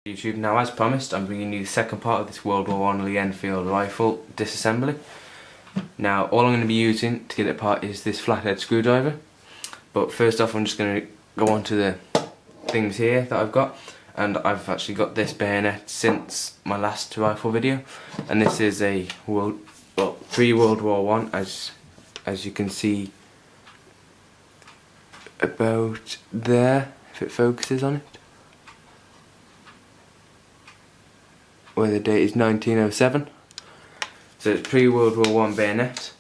YouTube. Now, as promised, I'm bringing you the second part of this WW1 Lee Enfield rifle disassembly. Now, all I'm going to be using to get it apart is this flathead screwdriver. But first off, I'm just going to go on to the things here that I've got. And I've actually got this bayonet since my last rifle video. And this is a pre-World War One, as you can see about there, if it focuses on it, where the date is 1907. So it's pre-World War One bayonet.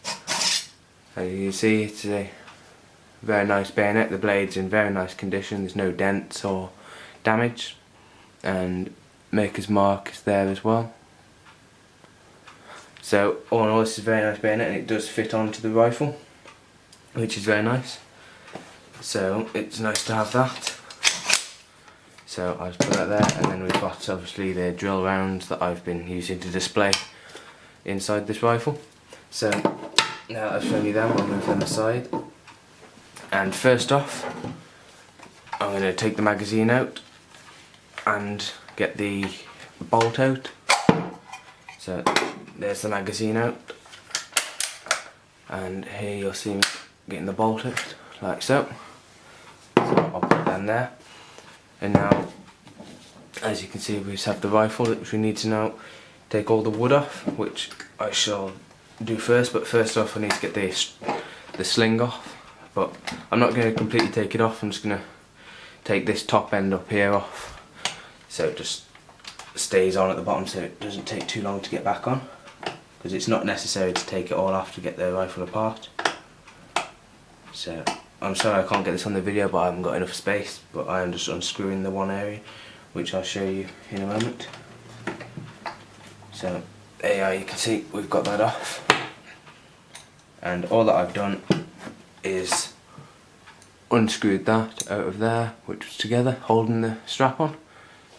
As you can see, it's a very nice bayonet. The blade's in very nice condition. There's no dents or damage, and maker's mark is there as well. So all in all, this is a very nice bayonet, and it does fit onto the rifle, which is very nice. So it's nice to have that. So I'll just put that there, and then we've got obviously the drill rounds that I've been using to display inside this rifle. So now that I've shown you them, I'll move them aside. And first off, I'm going to take the magazine out and get the bolt out. So there's the magazine out, and here you'll see me getting the bolt out, like so. So I'll put them there. And now, as you can see, we just have the rifle, which we need to now take all the wood off, which I shall do first. But first off, I need to get the sling off. But I'm not going to completely take it off. I'm just going to take this top end up here off, so it just stays on at the bottom, so it doesn't take too long to get back on, because it's not necessary to take it all off to get the rifle apart. So I'm sorry I can't get this on the video, but I haven't got enough space. But I am just unscrewing the one area, which I'll show you in a moment. So there you are, you can see we've got that off, and all that I've done is unscrewed that out of there, which was together holding the strap on.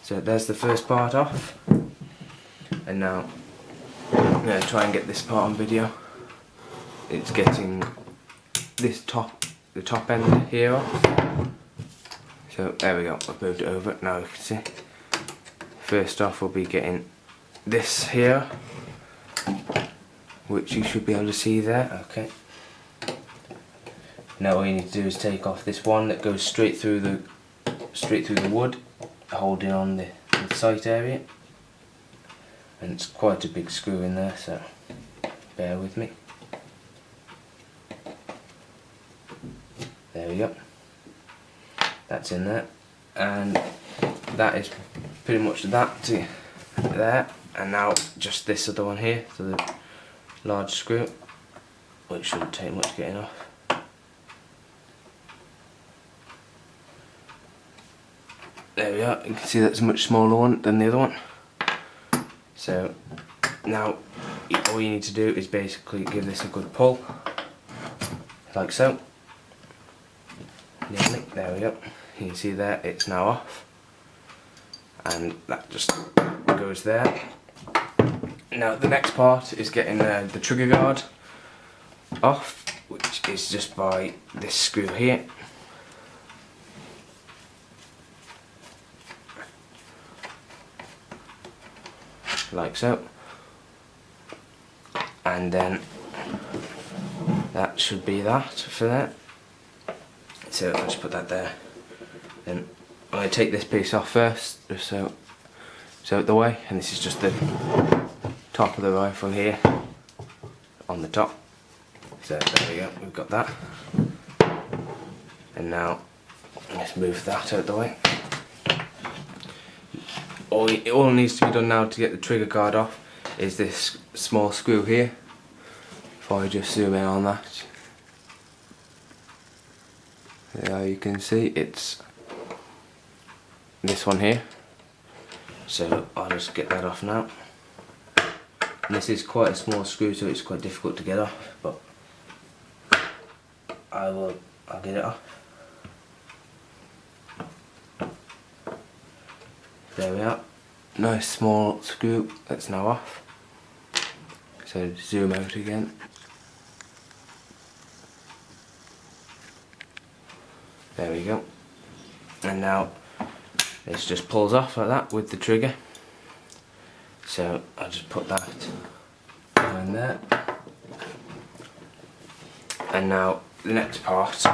So there's the first part off, and now I'm going to try and get this part on video. It's getting this the top end here off. So there we go, I've moved it over. Now you can see, first off we'll be getting this here, which you should be able to see there. Okay. Now all you need to do is take off this one that goes straight through the wood, holding on the sight area, and it's quite a big screw in there, so bear with me. There we go, that's in there, and that is pretty much that to there. And now just this other one here, so the large screw, which shouldn't take much getting off. There we are, you can see that's a much smaller one than the other one. So now all you need to do is basically give this a good pull, like so. There we go, you can see there it's now off, and that just goes there. Now the next part is getting the trigger guard off, which is just by this screw here. Like so, and then that should be that for that. So I'll just put that there. Then I'm going to take this piece off first, just so it's out the way, and this is just the top of the rifle here on the top. So there we go, we've got that. And now let's move that out the way. All needs to be done now to get the trigger guard off is this small screw here. If I just zoom in on that, there you can see it's this one here. So I'll just get that off now. And this is quite a small screw, so it's quite difficult to get off, but I'll get it off. There we are, nice small screw that's now off. So zoom out again. There we go. And now This just pulls off like that with the trigger. So I'll just put that in there. And now the next part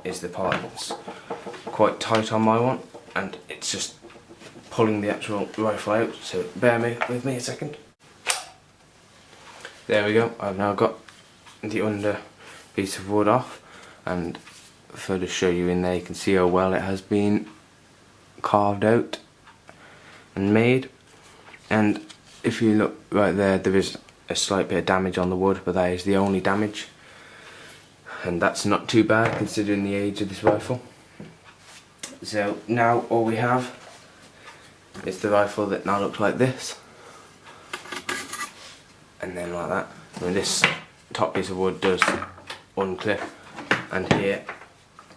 is the part that's quite tight on my one, and it's just pulling the actual rifle out, so bear with me a second. There we go, I've now got the under piece of wood off, and if I just show you in there, you can see how well it has been carved out and made. And if you look right there, there is a slight bit of damage on the wood, but that is the only damage, and that's not too bad considering the age of this rifle. So now all we have is the rifle that now looks like this, and then like that. And this top piece of wood does unclip, and here,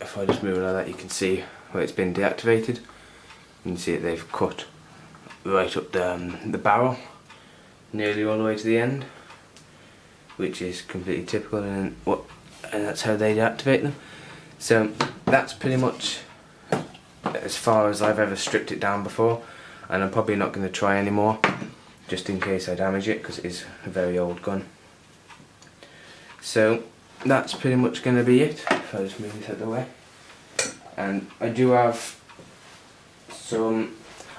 if I just move it like that, you can see where it's been deactivated. You can see that they've cut right up the barrel, nearly all the way to the end, which is completely typical, and that's how they deactivate them. So that's pretty much as far as I've ever stripped it down before, and I'm probably not going to try anymore, just in case I damage it, because it is a very old gun. So that's pretty much going to be it, if I just move this out of the way. And I do have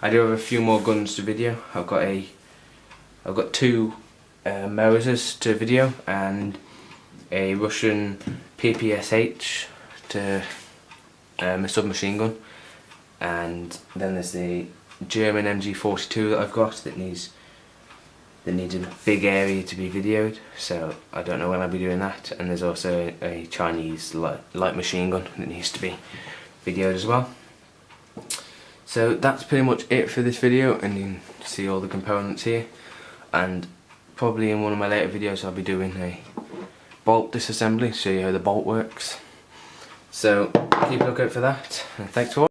a few more guns to video. I've got two Mausers to video, and a Russian PPSH to a submachine gun, and then there's the German MG42 that I've got that needs a big area to be videoed, so I don't know when I'll be doing that. And there's also a Chinese light machine gun that needs to be videoed as well. So that's pretty much it for this video, and you can see all the components here. And probably in one of my later videos I'll be doing a bolt disassembly, show you how the bolt works. So keep a lookout for that, and thanks for watching.